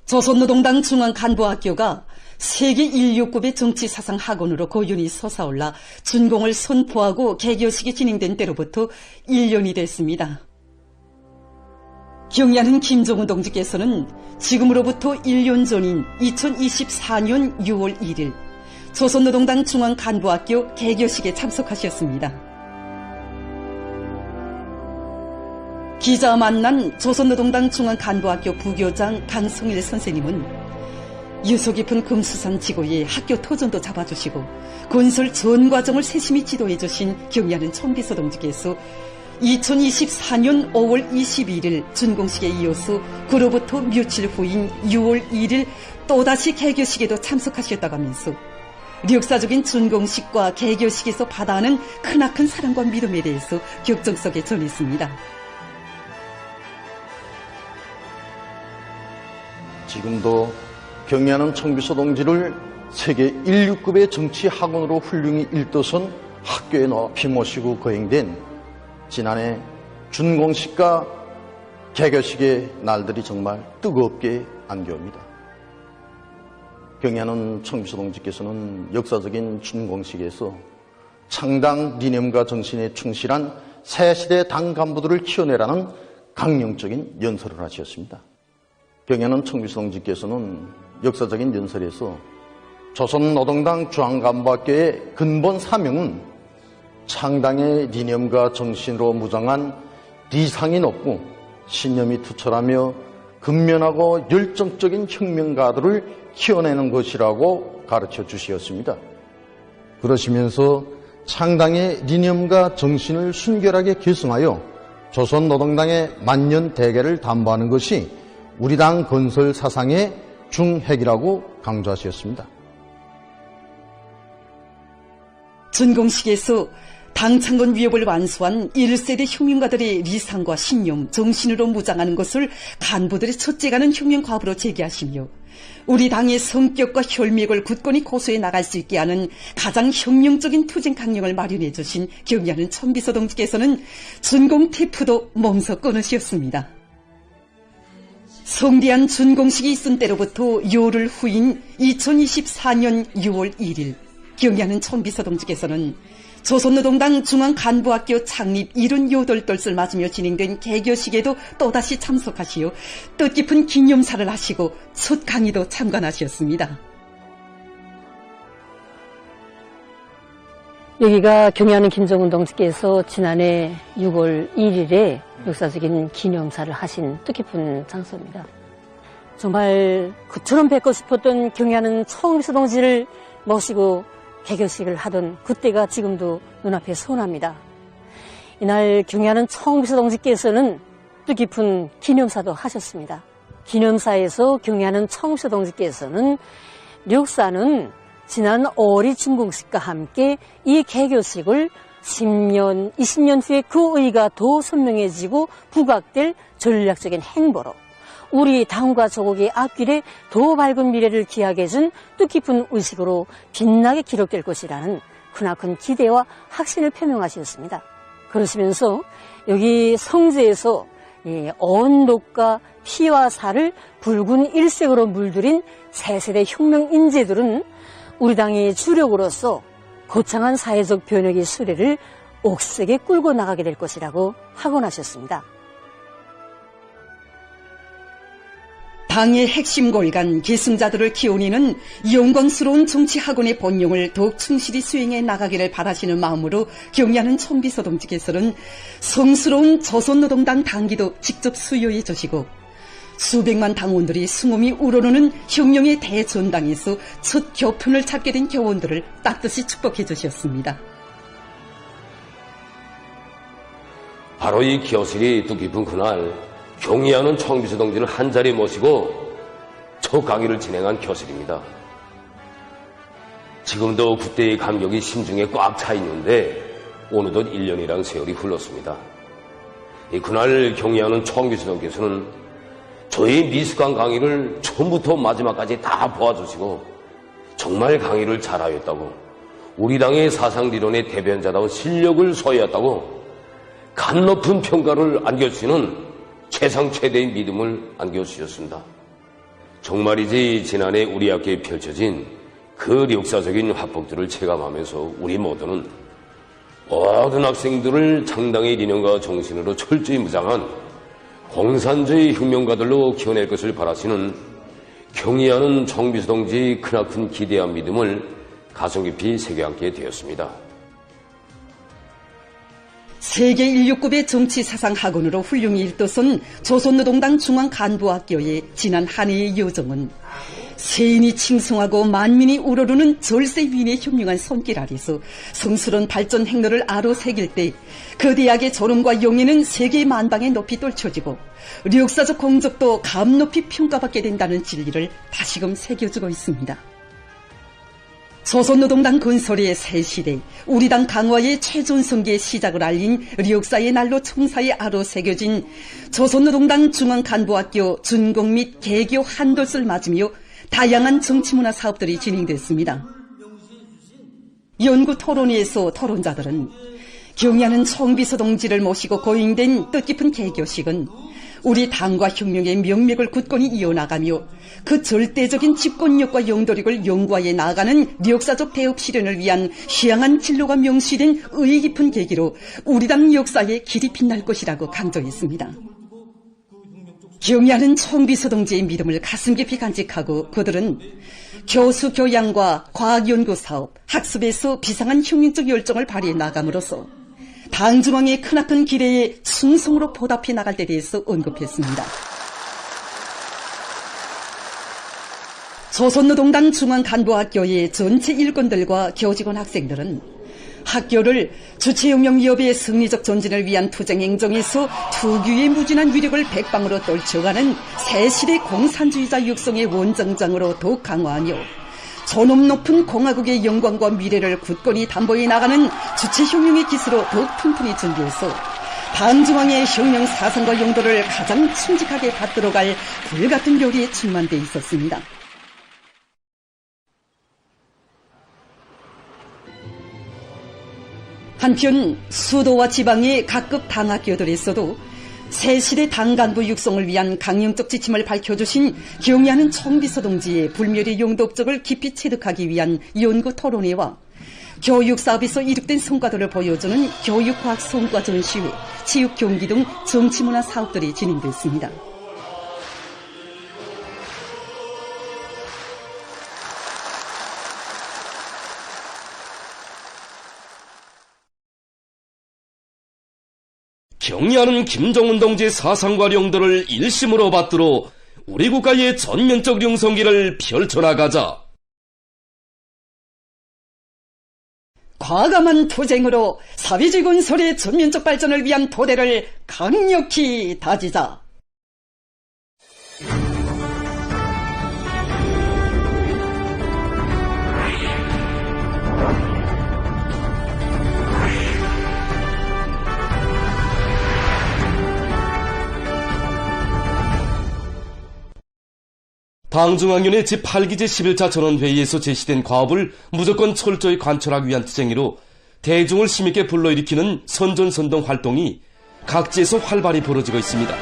조선노동당 중앙간부학교가 세계 인류급의 정치사상 학원으로 고연히 솟아올라 준공을 선포하고 개교식이 진행된 때로부터 1년이 됐습니다. 경의하는 김정은 동지께서는 지금으로부터 1년 전인 2024년 6월 1일 조선노동당 중앙간부학교 개교식에 참석하셨습니다. 기자와 만난 조선노동당 중앙간부학교 부교장 강성일 선생님은 유서 깊은 금수산 지구에 학교 토전도 잡아주시고 건설 전 과정을 세심히 지도해주신 경의하는 천비서 동지께서 2024년 5월 21일 준공식에 이어서 그로부터 며칠 후인 6월 1일 또다시 개교식에도 참석하셨다고 하면서 역사적인 준공식과 개교식에서 받아하는 크나큰 사랑과 믿음에 대해서 격정석에 전했습니다. 지금도 경의하는 청비서 동지를 세계 인류급의 정치 학원으로 훌륭히 일떠선 학교에 높이 모시고 거행된 지난해 준공식과 개교식의 날들이 정말 뜨겁게 안겨옵니다. 경의하는 청비서 동지께서는 역사적인 준공식에서 창당理念과 정신에 충실한 새시대 당 간부들을 키워내라는 강령적인 연설을 하셨습니다. 경의하는 청비서 동지께서는 역사적인 연설에서 조선노동당 중앙간부학교의 근본 사명은 창당의理念과 정신으로 무장한 리상이 높고 신념이 투철하며 근면하고 열정적인 혁명가들을 키워내는 것이라고 가르쳐 주셨습니다. 그러시면서 창당의理念과 정신을 순결하게 계승하여 조선노동당의 만년 대계를 담보하는 것이 우리 당 건설 사상의 중핵이라고 강조하셨습니다. 준공식에서 당 창건 위협을 완수한 1세대 혁명가들의 리상과 신념, 정신으로 무장하는 것을 간부들의 첫째가는 혁명 과부로 제기하시며 우리 당의 성격과 혈맥을 굳건히 고수해 나갈 수 있게 하는 가장 혁명적인 투쟁 강령을 마련해 주신 경의하는 천비서 동지께서는 준공 태프도 몸소 끊으셨습니다. 성대한 준공식이 있은 때로부터 열흘 후인 2024년 6월 1일 경의하는 천비서 동지께서는 조선노동당 중앙간부학교 창립 78돌을 맞으며 진행된 개교식에도 또다시 참석하시어 뜻깊은 기념사를 하시고 첫 강의도 참관하셨습니다. 여기가 경의하는 김정은 동지께서 지난해 6월 1일에 역사적인 기념사를 하신 뜻깊은 장소입니다. 정말 그처럼 뵙고 싶었던 경의하는 청비서 동지를 모시고 개교식을 하던 그때가 지금도 눈앞에 선합니다. 이날 경의하는 청비서 동지께서는 뜻깊은 기념사도 하셨습니다. 기념사에서 경의하는 청비서 동지께서는 역사는 지난 5월의 준공식과 함께 이 개교식을 10년, 20년 후에 그 의의가 더 선명해지고 부각될 전략적인 행보로 우리 당과 조국의 앞길에 더 밝은 미래를 기하게 해준 뜻깊은 의식으로 빛나게 기록될 것이라는 크나큰 기대와 확신을 표명하셨습니다. 그러시면서 여기 성지에서 언덕과 피와 살을 붉은 일색으로 물들인 새세대 혁명 인재들은 우리 당의 주력으로서 거창한 사회적 변혁의 수레를 옥색에 끌고 나가게 될 것이라고 확언하셨습니다. 당의 핵심 골간 계승자들을 키워내는 영광스러운 정치학원의 본용을 더욱 충실히 수행해 나가기를 바라시는 마음으로 경의하는 천비서 동지께서는 성스러운 조선노동당 당기도 직접 수여해 주시고 수백만 당원들이 숨음이 우러르는 혁명의 대전당에서 첫 교편을 찾게 된 교원들을 따뜻이 축복해 주셨습니다. 바로 이 교실이 뜻깊은 그날 경의하는 청비서 동지를 한자리에 모시고 첫 강의를 진행한 교실입니다. 지금도 그때의 감격이 심중에 꽉 차 있는데 어느덧 1년이란 세월이 흘렀습니다. 그날 경의하는 청비서 동지께서는 저희 미숙한 강의를 처음부터 마지막까지 다 보아주시고 정말 강의를 잘하였다고 우리 당의 사상리론의 대변자다운 실력을 소유했다고 간 높은 평가를 안겨주시는 최상 최대의 믿음을 안겨주셨습니다. 정말이지 지난해 우리 학교에 펼쳐진 그 역사적인 화폭들을 체감하면서 우리 모두는 모든 학생들을 창당의理念과 정신으로 철저히 무장한 공산주의 혁명가들로 키워낼 것을 바라시는 경의하는 청비서 동지의 크나큰 기대와 믿음을 가슴 깊이 새겨안게 되었습니다. 세계 인류급의 정치사상학원으로 훌륭히 일떠선 조선노동당 중앙간부학교의 지난 한 해의 여정은 세인이 칭송하고 만민이 우러르는 절세위인의 현명한 손길 아래서 성스러운 발전 행로를 아로새길 때 그 대학의 졸음과 용예는 세계 만방에 높이 떨쳐지고 역사적 공적도 감 높이 평가받게 된다는 진리를 다시금 새겨주고 있습니다. 조선노동당 건설의 새 시대, 우리 당 강화의 최전성기의 시작을 알린 역사의 날로 청사에 아로새겨진 조선노동당 중앙간부학교 준공 및 개교 한돛을 맞으며 다양한 정치문화 사업들이 진행됐습니다. 연구 토론회에서 토론자들은 경의하는 청비서 동지를 모시고 거행된 뜻깊은 개교식은 우리 당과 혁명의 명맥을 굳건히 이어나가며 그 절대적인 집권력과 영도력을 연구하여 나아가는 역사적 대업 실현을 위한 희망한 진로가 명시된 의의 깊은 계기로 우리 당 역사에 길이 빛날 것이라고 강조했습니다. 경의하는 청비서 동지의 믿음을 가슴 깊이 간직하고 그들은 교수 교양과 과학연구 사업, 학습에서 비상한 혁명적 열정을 발휘해 나감으로써 당 중앙의 크나큰 기대에 충성으로 보답해 나갈 때 대해서 언급했습니다. 조선노동당 중앙간부학교의 전체 일꾼들과 교직원 학생들은 학교를 주체혁명위협의 승리적 전진을 위한 투쟁행정에서 투규의 무진한 위력을 백방으로 떨쳐가는 새시대 공산주의자 육성의 원정장으로 더욱 강화하며 존엄 높은 공화국의 영광과 미래를 굳건히 담보해 나가는 주체혁명의 기수로 더욱 튼튼히 준비해서 당 중앙의 혁명 사상과 용도를 가장 충직하게 받들어갈 불같은 요리에 충만돼 있었습니다. 한편 수도와 지방의 각급 당학교들에서도 새시대 당 간부 육성을 위한 강령적 지침을 밝혀주신 경의하는 청비서 동지의 불멸의 용도 업적을 깊이 체득하기 위한 연구 토론회와 교육사업에서 이룩된 성과들을 보여주는 교육과학 성과 전시회, 체육 경기 등 정치문화 사업들이 진행됐습니다. 경의하는 김정은 동지의 사상과 용도를 일심으로 받들어 우리 국가의 전면적 융성기를 펼쳐나가자. 과감한 투쟁으로 사회주의 건설의 전면적 발전을 위한 토대를 강력히 다지자. 당중앙위원회 제8기 제11차 전원회의에서 제시된 과업을 무조건 철저히 관철하기 위한 투쟁으로 대중을 힘있게 불러일으키는 선전선동 활동이 각지에서 활발히 벌어지고 있습니다.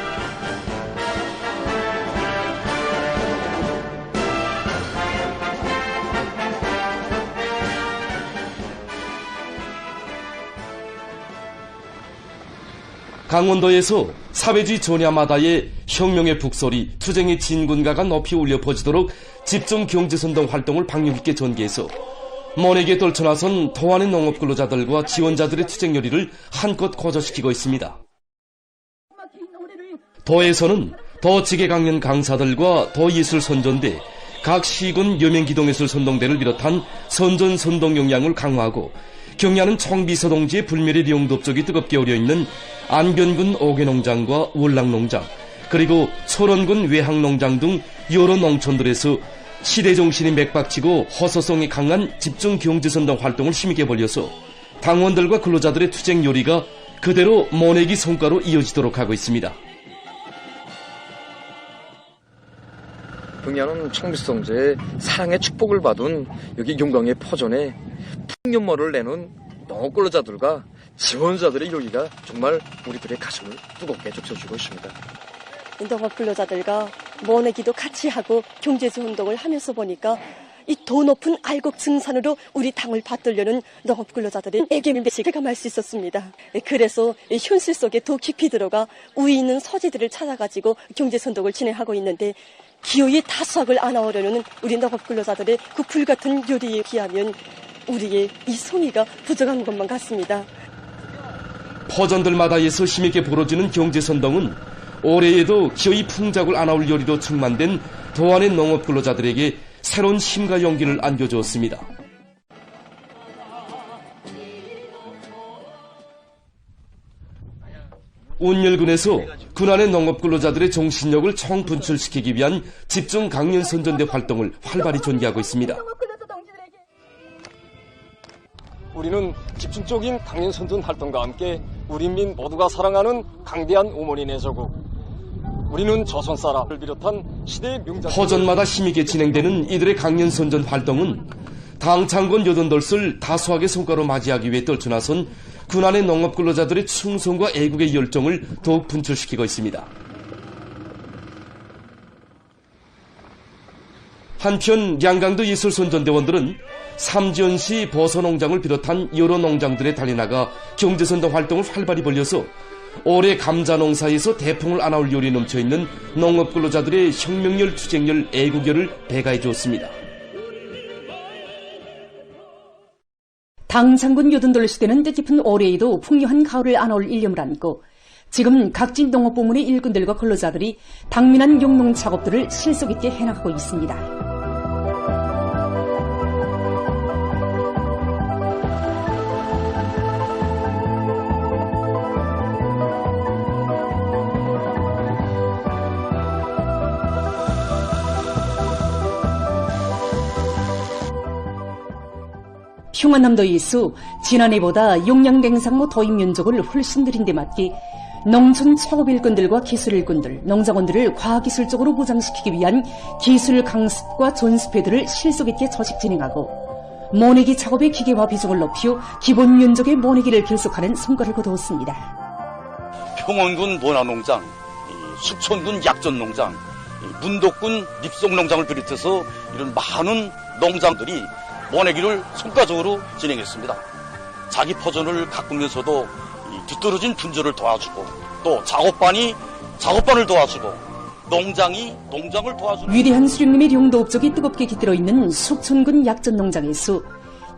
강원도에서 사회주의 전야마다의 혁명의 북소리, 투쟁의 진군가가 높이 울려 퍼지도록 집중 경제선동 활동을 박력 있게 전개해서 모내기에 떨쳐나선 도안의 농업근로자들과 지원자들의 투쟁 열의를 한껏 고조시키고 있습니다. 도에서는 도 직계강연 강사들과 도 예술 선전대, 각 시군 여명기동예술 선동대를 비롯한 선전 선동 역량을 강화하고 경의하는 청비서 동지의 불멸의 용도업적이 뜨겁게 어려있는 안변군 오개농장과 월락농장, 그리고 소론군 외항농장 등 여러 농촌들에서 시대정신이 맥박치고 허소성이 강한 집중 경제선동 활동을 힘있게 벌려서 당원들과 근로자들의 투쟁 요리가 그대로 모내기 성과로 이어지도록 하고 있습니다. 경의하는 청비서 동지의 사랑의 축복을 받은 여기 용광의 포전에 풍년모를 내는 농업근로자들과 지원자들의 이루기가 정말 우리들의 가슴을 뜨겁게 적셔주고 있습니다. 농업 근로자들과 모내기도 같이 하고 경제지 운동을 하면서 보니까 이 더 높은 알곡 증산으로 우리 당을 받들려는 농업 근로자들의 애견배식을 감할 수 있었습니다. 그래서 현실 속에 더 깊이 들어가 우위 있는 서재들을 찾아가지고 경제지 운동을 진행하고 있는데 기호의 다수학을 안아오려는 우리 농업 근로자들의 그 불같은 요리에 비하면 우리의 이 성의가 부족한 것만 같습니다. 퍼전들마다에서 힘있게 벌어지는 경제선동은 올해에도 기어이 풍작을 안아올 요리로 충만된 도안의 농업 근로자들에게 새로운 힘과 용기를 안겨주었습니다. 운열군에서 군안의 농업 근로자들의 정신력을 총분출시키기 위한 집중 강연 선전대 활동을 활발히 전개하고 있습니다. 우리는 집중적인 강연 선전 활동과 함께 우리 인민 모두가 사랑하는 강대한 어머니네 조국, 우리는 조선 사람을 비롯한 시대의 명작 퍼전마다 힘있게 진행되는 이들의 강연 선전 활동은 당 창건 88을 다수하게 성과로 맞이하기 위해 떨쳐나선 군안의 농업 근로자들의 충성과 애국의 열정을 더욱 분출시키고 있습니다. 한편 양강도 예술선전대원들은 삼지연시 버섯농장을 비롯한 여러 농장들에 달려나가 경제선동 활동을 활발히 벌려서 올해 감자농사에서 대풍을 안아올 요리에 넘쳐있는 농업근로자들의 혁명열, 투쟁열, 애국열을 배가해 주었습니다. 당 장군 요든돌 시대는 뜻깊은 올해에도 풍요한 가을을 안아올 일념을 안고 지금 각지 농업부문의 일꾼들과 근로자들이 당면한 용농 작업들을 실속 있게 해나가고 있습니다. 평안남도에서 지난해보다 용량냉상모 도입 면적을 훨씬 늘린 데 맞게 농촌 창업일꾼들과 기술일꾼들, 농장원들을 과학기술적으로 무장시키기 위한 기술 강습과 전습회들을 실속 있게 조직 진행하고 모내기 작업의 기계화 비중을 높여 기본 면적의 모내기를 결속하는 성과를 거두었습니다. 평원군 모나농장, 숙천군 약전농장, 문덕군 립송농장을 비롯해서 이런 많은 농장들이 모내기를 성과적으로 진행했습니다. 자기 퍼전을 가꾸면서도 뒤떨어진 분조를 도와주고 또 작업반을 도와주고 농장이 농장을 도와주는 위대한 수령님의 용도 업적이 뜨겁게 깃들어 있는 숙천군 약전농장에서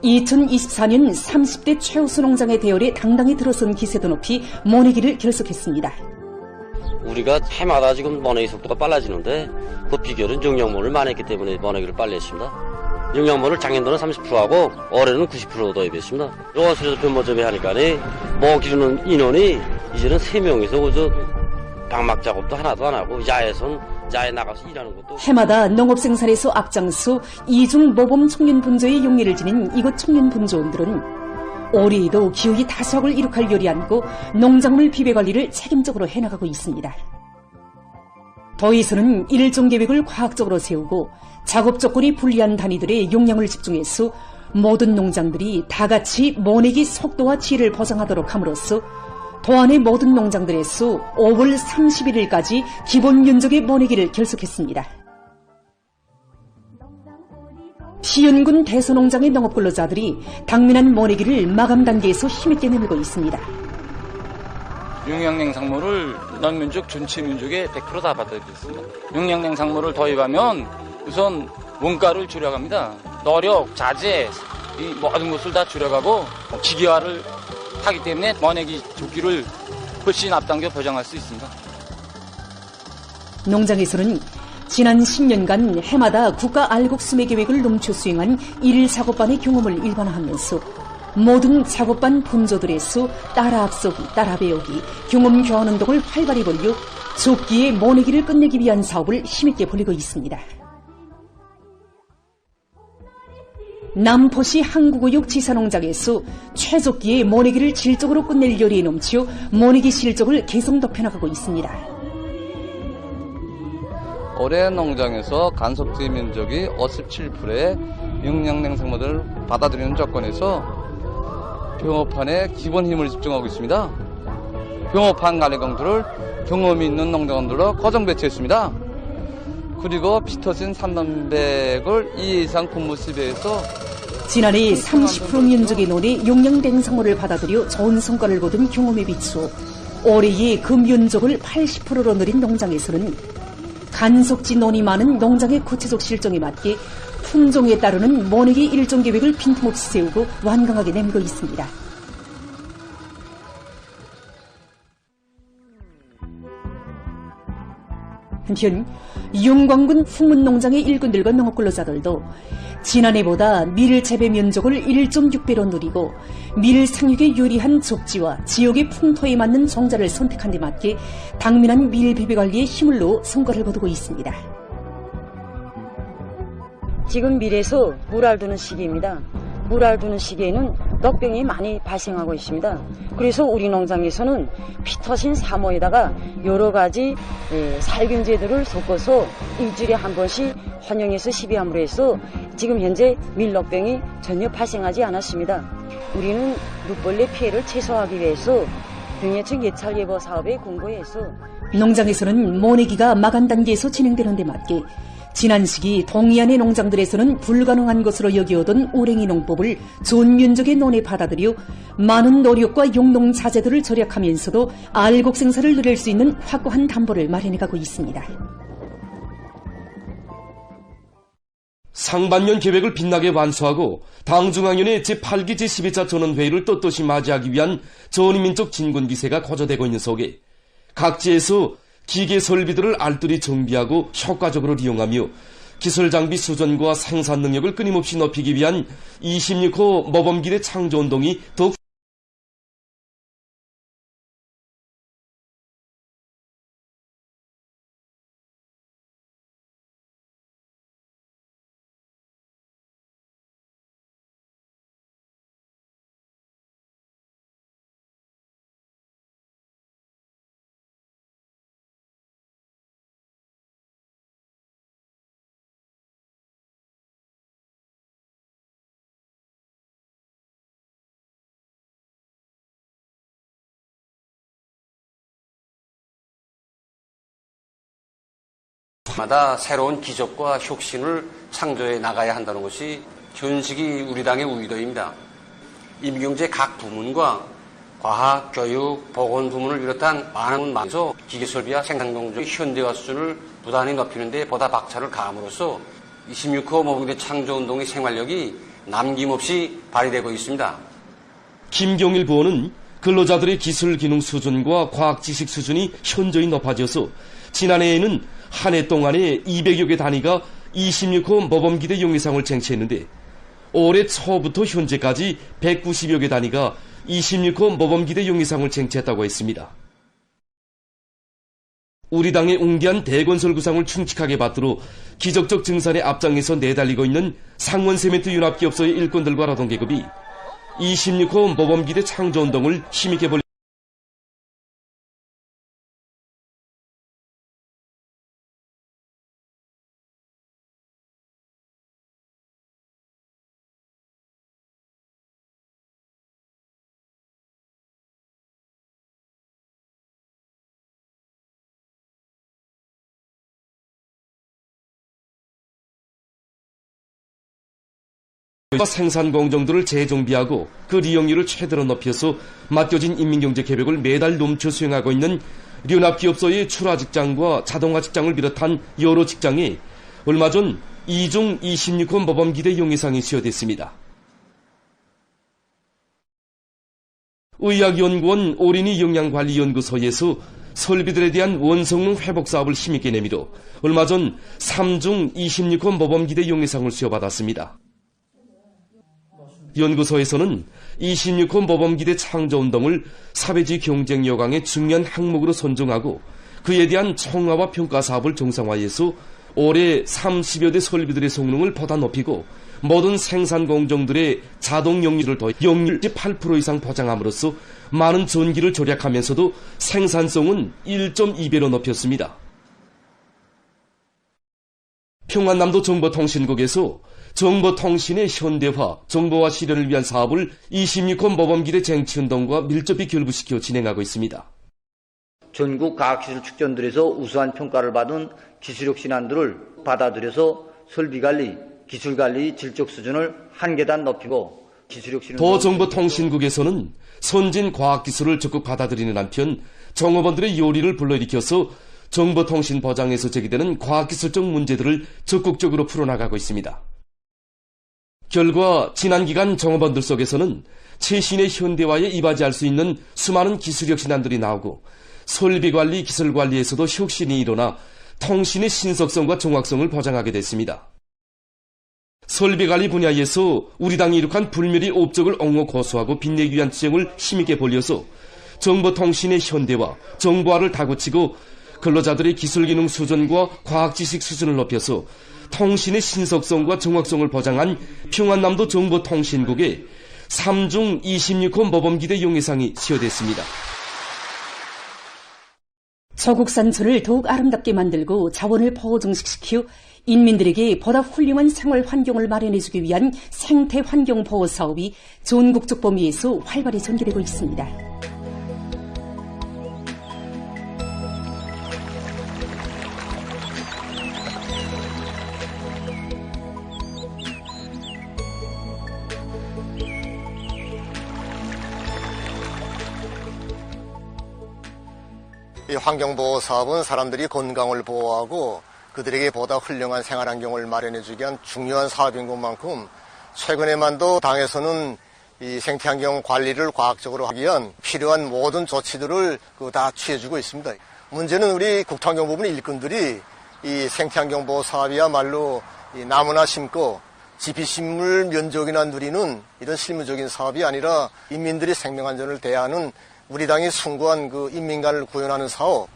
2024년 30대 최우수 농장의 대열에 당당히 들어선 기세도 높이 모내기를 결속했습니다. 우리가 해마다 지금 모내기 속도가 빨라지는데 그 비결은 용량모를 많이 했기 때문에 모내기를 빨리 했습니다. 용량모를 작년도는 30%하고 올해는 90% 도입했습니다. 요원수에서 변모점에 하니까 모 기르는 인원이 이제는 3명이서 그저 방막 작업도 하나도 안 하고 야에 나가서 일하는 것도 해마다 농업생산에서 앞장서 이중 모범 청년 분조의 용리를 지닌 이곳 청년 분조원들은 올해에도 기후의 다수학을 이룩할 요리 안고 농작물 비배관리를 책임적으로 해나가고 있습니다. 더해서는 일종 계획을 과학적으로 세우고 작업 조건이 불리한 단위들의 용량을 집중해서 모든 농장들이 다같이 모내기 속도와 질을 보장하도록 함으로써 도안의 모든 농장들에서 5월 31일까지 기본 면적의 모내기를 결속했습니다. 시연군 대서농장의 농업근로자들이 당면한 모내기를 마감 단계에서 힘있게 내밀고 있습니다. 용량냉상모를 논면적 전체 면적의 100% 다 받아들였습니다. 용량냉상모를 도입하면 우선 원가를 줄여갑니다. 노력, 자재, 이 모든 것을 다 줄여가고 기계화를 하기 때문에 모내기 조기를 훨씬 앞당겨 보장할 수 있습니다. 농장에서는 지난 10년간 해마다 국가 알곡 수매 계획을 넘쳐 수행한 1일 작업반의 경험을 일반화하면서 모든 작업반 분조들에서 따라 앞서기, 따라 배우기, 경험 교환 운동을 활발히 벌여 좁기의 모내기를 끝내기 위한 사업을 힘있게 벌이고 있습니다. 남포시 항구구역 지사농장에서 최적기의 모내기를 질적으로 끝낼 요리에 넘치어 모내기 실적을 계속 높여나가고 있습니다. 올해 농장에서 간섭지 면적이 57%의 용량냉상모를 받아들이는 조건에서 병업판에 기본 힘을 집중하고 있습니다. 영업한 가래강들을 경험이 있는 농장원들로 거정 배치했습니다. 그리고 피 터진 산단백을 2회 이상 근무 시비에서 지난해 30% 면적의 논에 용량냉상호를 받아들여 좋은 성과를 거둔 경험에 비추어 올해의 그 면적을 80%로 늘린 농장에서는 간석지 논이 많은 농장의 구체적 실정에 맞게 품종에 따르는 모내기 일정 계획을 빈틈없이 세우고 완강하게 내밀고 있습니다. 한편 용광군 후문농장의 일꾼들과 농업근로자들도 지난해보다 밀 재배 면적을 1.6배로 늘리고 밀 상육에 유리한 족지와 지역의 풍토에 맞는 종자를 선택한 데 맞게 당면한 밀 배배 관리에 힘을 넣어 성과를 거두고 있습니다. 지금 밀에서 물알 두는 시기입니다. 물알 두는 시기에는 넉병이 많이 발생하고 있습니다. 그래서 우리 농장에서는 피 터진 사모에다가 여러 가지 살균제들을 섞어서 일주일에 한 번씩 환영해서 시비함으로 해서 지금 현재 밀넉병이 전혀 발생하지 않았습니다. 우리는 룻벌레 피해를 최소화하기 위해서 병해충 예찰 예보 사업에 공고해서 농장에서는 모내기가 마감 단계에서 진행되는 데 맞게 지난 시기 동해안의 농장들에서는 불가능한 것으로 여겨오던 오랭이 농법을 좋은 면적의 논에 받아들여 많은 노력과 용농 자재들을 절약하면서도 알곡 생산을 늘릴 수 있는 확고한 담보를 마련해가고 있습니다. 상반년 계획을 빛나게 완수하고 당중앙위원회 제8기 제12차 전원회의를 떳떳이 맞이하기 위한 전인민족 진군기세가 거저되고 있는 속에 각지에서 기계 설비들을 알뜰히 정비하고 효과적으로 이용하며 기술 장비 수준과 생산 능력을 끊임없이 높이기 위한 26호 모범기대 창조운동이 더욱 마다 새로운 기적과 혁신을 창조해 나가야 한다는 것이 현직이 우리 당의 의도입니다. 임경제 각 부문과 과학, 교육, 보건 부문을 비롯한 많은 망에서 기계설비와 생산공정의 현대화 수준을 부단히 높이는 데 보다 박차를 가함으로써 26호 모범기대 창조운동의 생활력이 남김없이 발휘되고 있습니다. 김경일 부원은 근로자들의 기술 기능 수준과 과학 지식 수준이 현저히 높아져서 지난해에는 한 해 동안에 200여 개 단위가 26호 모범기대 용의상을 쟁취했는데 올해 초부터 현재까지 190여 개 단위가 26호 모범기대 용의상을 쟁취했다고 했습니다. 우리 당의 웅기한 대건설 구상을 충직하게 받들어 기적적 증산의 앞장에서 내달리고 있는 상원세멘트 융합기업소의 일꾼들과 노동계급이 26호 모범기대 창조운동을 힘있게 벌 생산 공정들을 재정비하고 그 이용률을 최대로 높여서 맡겨진 인민경제 계획을 매달 넘쳐 수행하고 있는 륜합기업소의 출하 직장과 자동화 직장을 비롯한 여러 직장에 얼마 전 2중 26호 모범기대 용의상이 수여됐습니다. 의학연구원 어린이 영양관리연구소에서 설비들에 대한 원성능 회복 사업을 힘있게 내밀어 얼마 전 3중 26호 모범기대 용의상을 수여받았습니다. 연구소에서는 26호 모범기대 창조운동을 사회주의 경쟁 여강의 중요한 항목으로 선정하고 그에 대한 청화와 평가 사업을 정상화해서 올해 30여 대 설비들의 성능을 보다 높이고 모든 생산 공정들의 자동 영리를 더해 영률 8% 이상 보장함으로써 많은 전기를 절약하면서도 생산성은 1.2배로 높였습니다. 평안남도 정보통신국에서 정보통신의 현대화, 정보화 실현을 위한 사업을 26호 모범기대 쟁취운동과 밀접히 결부시켜 진행하고 있습니다. 전국 과학기술 축전들에서 우수한 평가를 받은 기술력 신안들을 받아들여서 설비관리, 기술관리 질적 수준을 한 계단 높이고 기술력 신안 도정보통신국에서는 선진 과학기술을 적극 받아들이는 한편 정업원들의 요리를 불러일으켜서 정보통신 보장에서 제기되는 과학기술적 문제들을 적극적으로 풀어나가고 있습니다. 결과 지난 기간 정업원들 속에서는 최신의 현대화에 이바지할 수 있는 수많은 기술력 신안들이 나오고 설비관리, 기술관리에서도 혁신이 일어나 통신의 신속성과 정확성을 보장하게 됐습니다. 설비관리 분야에서 우리 당이 이룩한 불멸의 업적을 옹호 고수하고 빛내기 위한 투쟁을 힘있게 벌려서 정보통신의 현대화, 정보화를 다그치고 근로자들의 기술기능 수준과 과학지식 수준을 높여서 통신의 신속성과 정확성을 보장한 평안남도 정보통신국에 3중 26호 모범기대 용예상이 수여됐습니다. 저국산철을 더욱 아름답게 만들고 자원을 보호증식시켜 인민들에게 보다 훌륭한 생활 환경을 마련해주기 위한 생태 환경 보호 사업이 전국적 범위에서 활발히 전개되고 있습니다. 이 환경보호 사업은 사람들이 건강을 보호하고 그들에게 보다 훌륭한 생활환경을 마련해주기 위한 중요한 사업인 것만큼 최근에만도 당에서는 이 생태환경 관리를 과학적으로 하기 위한 필요한 모든 조치들을 다 취해주고 있습니다. 문제는 우리 국토환경부문 일꾼들이 이 생태환경 보호 사업이야말로 이 나무나 심고 지피식물 면적이나 누리는 이런 실무적인 사업이 아니라 인민들이 생명안전을 대하는 우리 당이 숭고한 그 인민관을 구현하는 사업,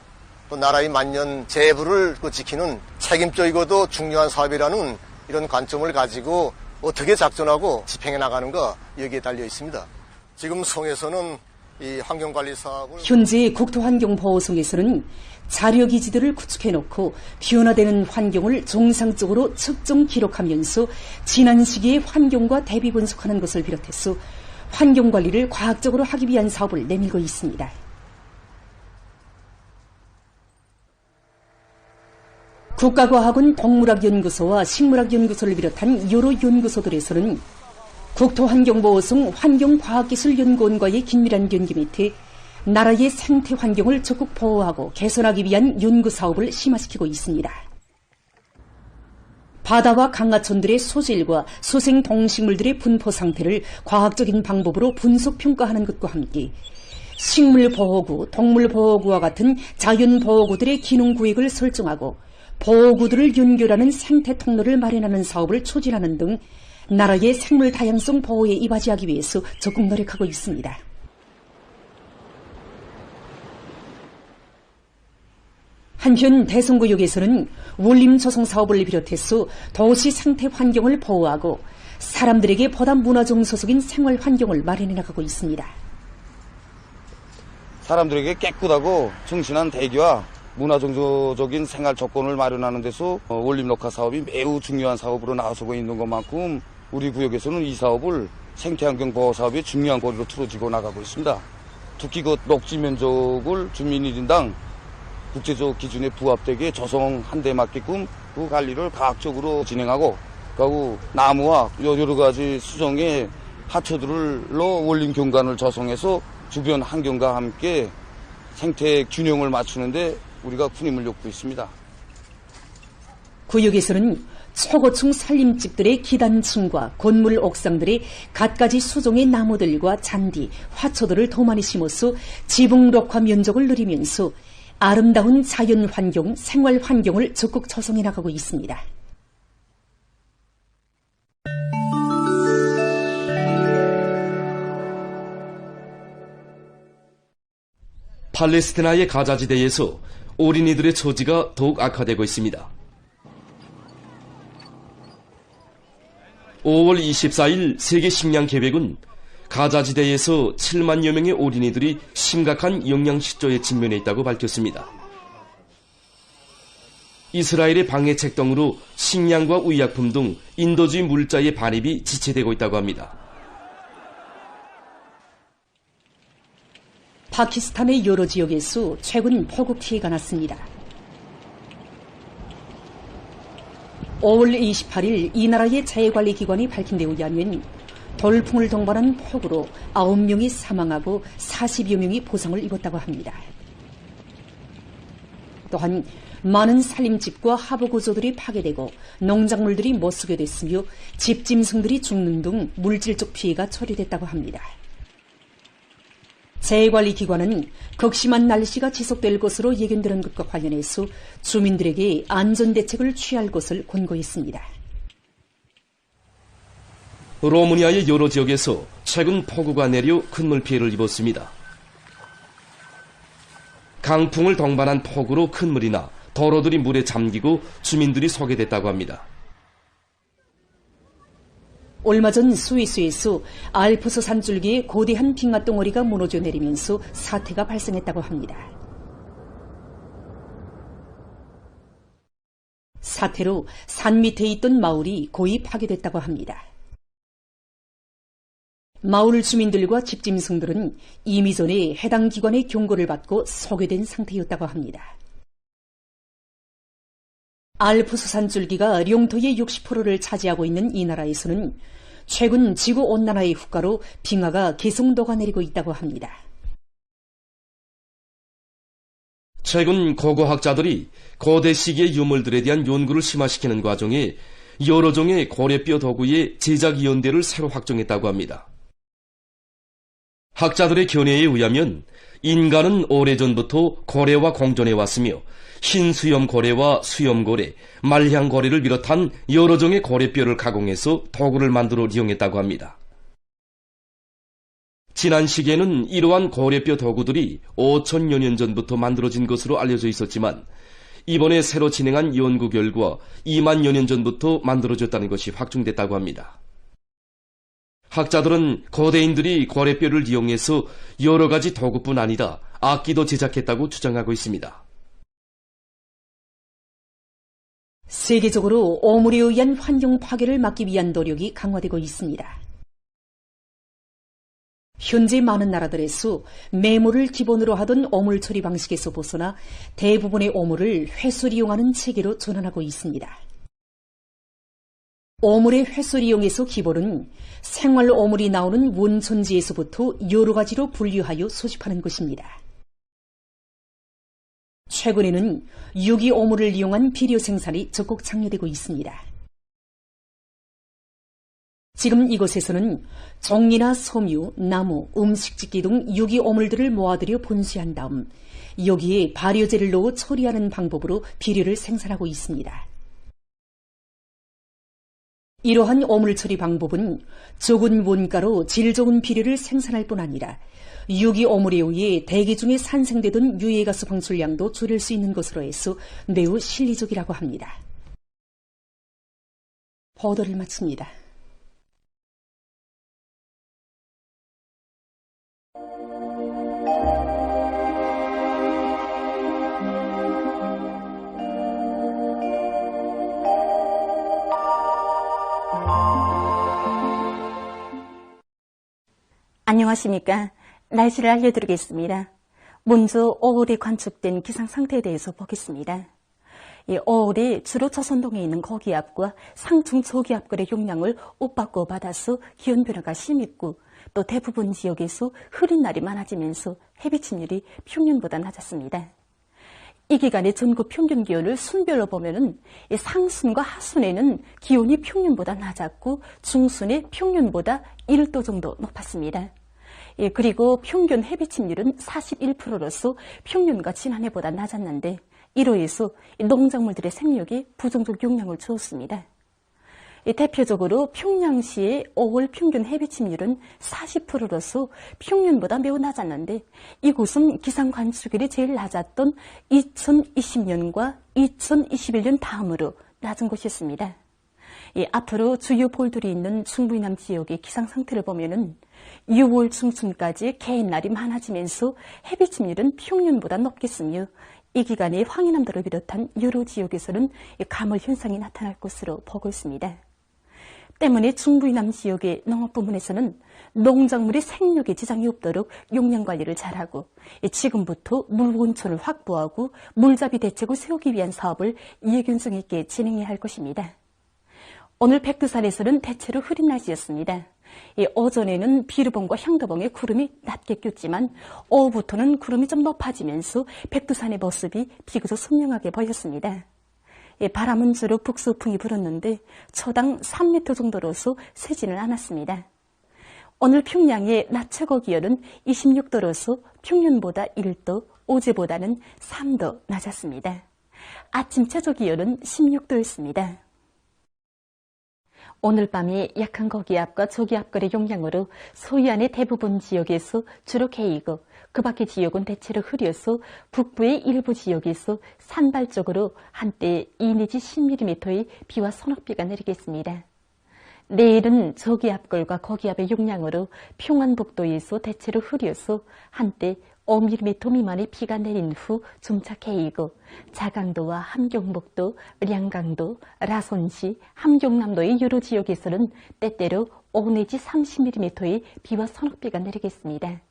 또 나라의 만년 재부를 지키는 책임적이고도 중요한 사업이라는 이런 관점을 가지고 어떻게 작전하고 집행해 나가는가 여기에 달려 있습니다. 지금 성에서는 이 환경관리 사업을 현재 국토환경보호성에서는 자료기지들을 구축해놓고 변화되는 환경을 정상적으로 측정 기록하면서 지난 시기의 환경과 대비 분석하는 것을 비롯해서 환경관리를 과학적으로 하기 위한 사업을 내밀고 있습니다. 국가과학원 동물학연구소와 식물학연구소를 비롯한 여러 연구소들에서는 국토환경보호성 환경과학기술연구원과의 긴밀한 연계 밑에 나라의 생태 환경을 적극 보호하고 개선하기 위한 연구사업을 심화시키고 있습니다. 바다와 강하천들의 소질과 소생동식물들의 분포 상태를 과학적인 방법으로 분석평가하는 것과 함께 식물보호구, 동물보호구와 같은 자연보호구들의 기능구획을 설정하고 보호구들을 연결하는 생태 통로를 마련하는 사업을 추진하는 등 나라의 생물 다양성 보호에 이바지하기 위해서 적극 노력하고 있습니다. 한편 대성구역에서는 원림 조성 사업을 비롯해서 도시 생태 환경을 보호하고 사람들에게 보다 문화정서적인 생활 환경을 마련해 나가고 있습니다. 사람들에게 깨끗하고 정신한 대기와 문화정서적인 생활 조건을 마련하는 데서 원림 녹화 사업이 매우 중요한 사업으로 나서고 있는 것만큼 우리 구역에서는 이 사업을 생태환경 보호 사업의 중요한 고리로 틀어지고 나가고 있습니다. 특히 그 녹지 면적을 주민 1인당 국제적 기준에 부합되게 조성 한 대 맞게끔 그 관리를 과학적으로 진행하고 그리고 나무와 여러 가지 수정의 하초들로 원림 경관을 조성해서 주변 환경과 함께 생태 균형을 맞추는데 우리가 큰 힘을 쏟고 있습니다. 구역에서는 초고층 산림집들의 기단층과 건물 옥상들의 갖가지 수종의 나무들과 잔디, 화초들을 더 많이 심어서 지붕 녹화 면적을 늘리면서 아름다운 자연환경, 생활환경을 적극 조성해 나가고 있습니다. 팔레스티나의 가자지대에서 어린이들의 처지가 더욱 악화되고 있습니다. 5월 24일 세계식량계획은 가자지대에서 7만여 명의 어린이들이 심각한 영양실조에 직면해 있다고 밝혔습니다. 이스라엘의 방해책 등으로 식량과 의약품 등 인도주의 물자의 반입이 지체되고 있다고 합니다. 파키스탄의 여러 지역에서 최근 폭우 피해가 났습니다. 5월 28일 이 나라의 자해관리기관이 밝힌 데 의하면 돌풍을 동반한 폭우로 9명이 사망하고 40여 명이 부상을 입었다고 합니다. 또한 많은 살림집과 하부구조들이 파괴되고 농작물들이 못쓰게 됐으며 집짐승들이 죽는 등 물질적 피해가 처리됐다고 합니다. 재해관리기관은 극심한 날씨가 지속될 것으로 예견되는 것과 관련해서 주민들에게 안전대책을 취할 것을 권고했습니다. 로마니아의 여러 지역에서 최근 폭우가 내려 큰 물피해를 입었습니다. 강풍을 동반한 폭우로 큰 물이 나 도로들이 물에 잠기고 주민들이 소개됐다고 합니다. 얼마 전 스위스에서 알프스 산줄기에 거대한 빙하 덩어리가 무너져 내리면서 사태가 발생했다고 합니다. 사태로 산 밑에 있던 마을이 거의 파괴됐다고 합니다. 마을 주민들과 집짐승들은 이미 전에 해당 기관의 경고를 받고 소개된 상태였다고 합니다. 알프스 산줄기가 영토의 60%를 차지하고 있는 이 나라에서는 최근 지구온난화의 후가로 빙하가 계속 녹아내리고 있다고 합니다. 최근 고고학자들이 거대 시기의 유물들에 대한 연구를 심화시키는 과정에 여러 종의 고래뼈 도구의 제작 연대를 새로 확정했다고 합니다. 학자들의 견해에 의하면 인간은 오래전부터 고래와 공존해 왔으며 흰수염 고래와 수염 고래, 말향 고래를 비롯한 여러 종의 고래뼈를 가공해서 도구를 만들어 이용했다고 합니다. 지난 시기에는 이러한 고래뼈 도구들이 5천여 년 전부터 만들어진 것으로 알려져 있었지만 이번에 새로 진행한 연구 결과 2만여 년 전부터 만들어졌다는 것이 확증됐다고 합니다. 학자들은 고대인들이 고래뼈를 이용해서 여러 가지 도구뿐 아니라 악기도 제작했다고 주장하고 있습니다. 세계적으로 오물에 의한 환경 파괴를 막기 위한 노력이 강화되고 있습니다. 현재 많은 나라들에서 메모를 기본으로 하던 오물 처리 방식에서 벗어나 대부분의 오물을 회수를 이용하는 체계로 전환하고 있습니다. 오물의 회수를 이용해서 기본은 생활 오물이 나오는 원천지에서부터 여러 가지로 분류하여 소집하는 것입니다. 최근에는 유기 오물을 이용한 비료 생산이 적극 장려되고 있습니다. 지금 이곳에서는 종이나 섬유, 나무, 음식짓기 등 유기 오물들을 모아들여 분쇄한 다음 여기에 발효제를 넣어 처리하는 방법으로 비료를 생산하고 있습니다. 이러한 오물 처리 방법은 적은 원가로 질 좋은 비료를 생산할 뿐 아니라 유기 오물에 의해 대기 중에 산생되던 유해가스 방출량도 줄일 수 있는 것으로 해서 매우 실리적이라고 합니다. 보도를 마칩니다. 안녕하십니까. 날씨를 알려드리겠습니다. 먼저 5월에 관측된 기상 상태에 대해서 보겠습니다. 이 5월이 주로 저선동에 있는 고기압과 상중 저기압골의 영향을 옷바꿔 받아서 기온 변화가 심했고 또 대부분 지역에서 흐린 날이 많아지면서 해비 침률이 평년보다 낮았습니다. 이 기간의 전국 평균 기온을 순별로 보면은 상순과 하순에는 기온이 평년보다 낮았고 중순에 평년보다 1도 정도 높았습니다. 그리고 평균 해비 침률은 41%로서 평년과 지난해보다 낮았는데 이로 해서 농작물들의 생육에 부정적 영향을 주었습니다. 대표적으로 평양시의 5월 평균 해비 침률은 40%로서 평년보다 매우 낮았는데 이곳은 기상 관측일이 제일 낮았던 2020년과 2021년 다음으로 낮은 곳이었습니다. 앞으로 주요 볼들이 있는 중부이남 지역의 기상 상태를 보면은 6월 중순까지 개인 날이 많아지면서 해비 침률은 평년보다 높겠으며 이 기간에 황해남도를 비롯한 여러 지역에서는 가물 현상이 나타날 것으로 보고 있습니다. 때문에 중부 이남 지역의 농업 부문에서는 농작물의 생육에 지장이 없도록 용량 관리를 잘하고 지금부터 물 온천을 확보하고 물잡이 대책을 세우기 위한 사업을 예견성 있게 진행해야 할 것입니다. 오늘 백두산에서는 대체로 흐린 날씨였습니다. 오전에는 비루봉과 향도봉에 구름이 낮게 꼈지만 오후부터는 구름이 좀 높아지면서 백두산의 모습이 비교적 선명하게 보였습니다. 바람은 주로 북서풍이 불었는데 초당 3m 정도로서 세지는 않았습니다. 오늘 평양의 낮 최고 기온은 26도로서 평년보다 1도, 어제보다는 3도 낮았습니다. 아침 최저 기온은 16도였습니다. 오늘 밤에 약한 고기압과 저기압거래 영향으로 서해안의 대부분 지역에서 주로 개이고 그 밖의 지역은 대체로 흐려서 북부의 일부 지역에서 산발적으로 한때 2 내지 10mm의 비와 소낙비가 내리겠습니다. 내일은 저기압골과 고기압의 영향으로 평안북도에서 대체로 흐려서 한때 5mm 미만의 비가 내린 후 점차 개이고 자강도와 함경북도, 량강도, 라손시, 함경남도의 여러 지역에서는 때때로 5 내지 30mm의 비와 소낙비가 내리겠습니다.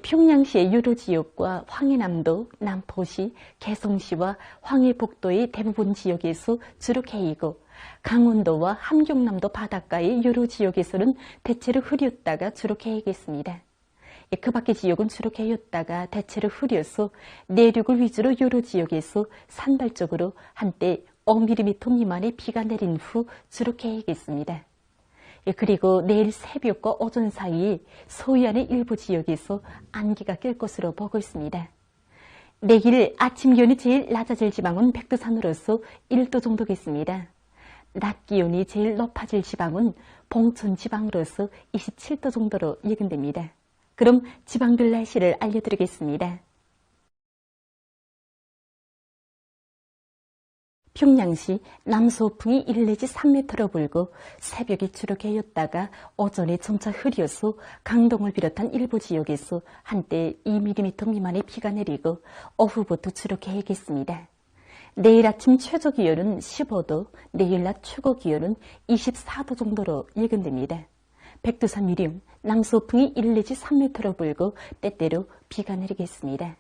평양시의 여러 지역과 황해남도, 남포시, 개성시와 황해북도의 대부분 지역에서 주로 개이고 강원도와 함경남도 바닷가의 여러 지역에서는 대체로 흐렸다가 주로 개이겠습니다. 그 밖의 지역은 주로 개였다가 대체로 흐려서 내륙을 위주로 여러 지역에서 산발적으로 한때 5mm 미만의 비가 내린 후 주로 개이겠습니다. 그리고 내일 새벽과 오전 사이에 서해안의 일부 지역에서 안개가 낄 것으로 보고 있습니다. 내일 아침 기온이 제일 낮아질 지방은 백두산으로서 1도 정도겠습니다. 낮 기온이 제일 높아질 지방은 봉천 지방으로서 27도 정도로 예견됩니다. 그럼 지방별 날씨를 알려드리겠습니다. 평양시 남서풍이 1 내지 3m로 불고 새벽에 주로 개였다가 오전에 점차 흐려서 강동을 비롯한 일부 지역에서 한때 2mm 미만의 비가 내리고 오후부터 주로 개겠습니다. 내일 아침 최저 기온은 15도, 내일 낮 최고 기온은 24도 정도로 예견됩니다. 백두산 위령, 남서풍이 1 내지 3m로 불고 때때로 비가 내리겠습니다.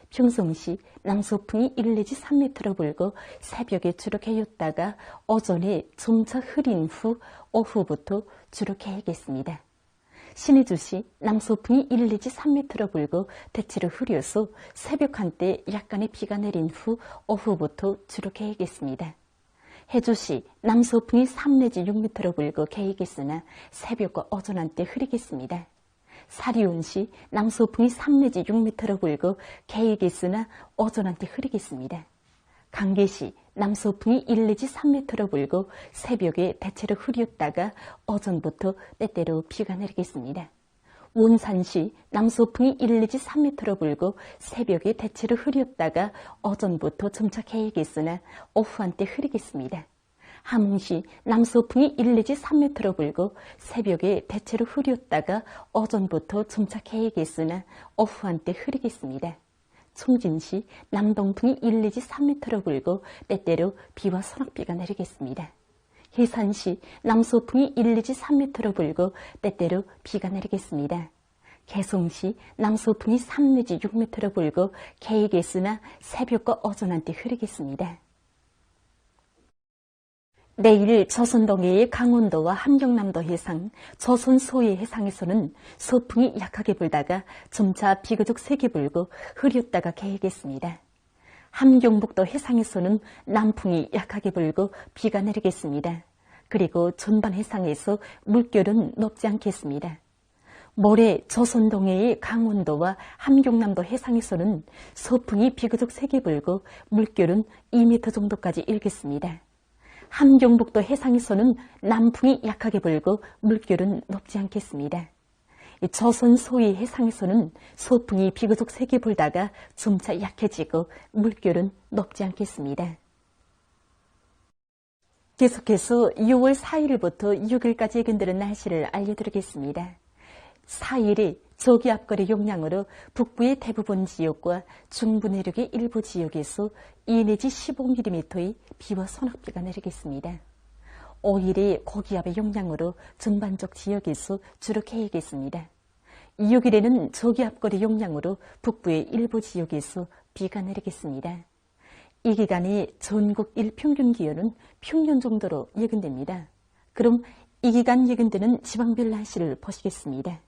평성시 남서풍이 1 내지 3m로 불고 새벽에 주로 개였다가 오전에 점차 흐린 후 오후부터 주로 개겠습니다. 신의주시 남서풍이 1 내지 3m로 불고 대체로 흐려서 새벽 한때 약간의 비가 내린 후 오후부터 주로 개겠습니다. 해주시 남서풍이 3 내지 6m로 불고 개이겠으나 새벽과 오전 한때 흐리겠습니다. 사리온시 남서풍이 3 내지 6m로 불고 개이겠으나 오전 한때 흐리겠습니다. 강계시 남서풍이 1 내지 3m로 불고 새벽에 대체로 흐렸다가 오전부터 때때로 비가 내리겠습니다. 원산시 남서풍이 1 내지 3m로 불고 새벽에 대체로 흐렸다가 오전부터 점차 개이겠으나 오후 한때 흐리겠습니다. 함흥시 남서풍이 1 내지 3m로 불고 새벽에 대체로 흐렸다가 오전부터 점차 개이겠으나 오후 한때 흐리겠습니다. 총진시 남동풍이 1 내지 3m로 불고 때때로 비와 소낙비가 내리겠습니다. 해산시 남서풍이 1 내지 3m로 불고 때때로 비가 내리겠습니다. 개성시 남서풍이 3 내지 6m로 불고 개이겠으나 새벽과 오전 한때 흐리겠습니다. 내일 조선 동해의 강원도와 함경남도 해상, 조선 서해 해상에서는 서풍이 약하게 불다가 점차 비교적 세게 불고 흐렸다가 개겠습니다. 함경북도 해상에서는 남풍이 약하게 불고 비가 내리겠습니다. 그리고 전반 해상에서 물결은 높지 않겠습니다. 모레 조선 동해의 강원도와 함경남도 해상에서는 서풍이 비교적 세게 불고 물결은 2m 정도까지 일겠습니다. 함경북도 해상에서는 남풍이 약하게 불고 물결은 높지 않겠습니다. 조선 서해 해상에서는 서풍이 비교적 세게 불다가 점차 약해지고 물결은 높지 않겠습니다. 계속해서 6월 4일부터 6일까지 예견되는 날씨를 알려드리겠습니다. 4일이 저기압거래 영향으로 북부의 대부분 지역과 중부 내륙의 일부 지역에서 2 내지 15mm의 비와 소낙비가 내리겠습니다. 5일이 고기압의 영향으로 전반적 지역에서 주로 개겠습니다. 6일에는 저기압거리 영향으로 북부의 일부 지역에서 비가 내리겠습니다. 이 기간이 전국 일평균 기온은 평년 정도로 예견됩니다. 그럼 이 기간 예견되는 지방별 날씨를 보시겠습니다.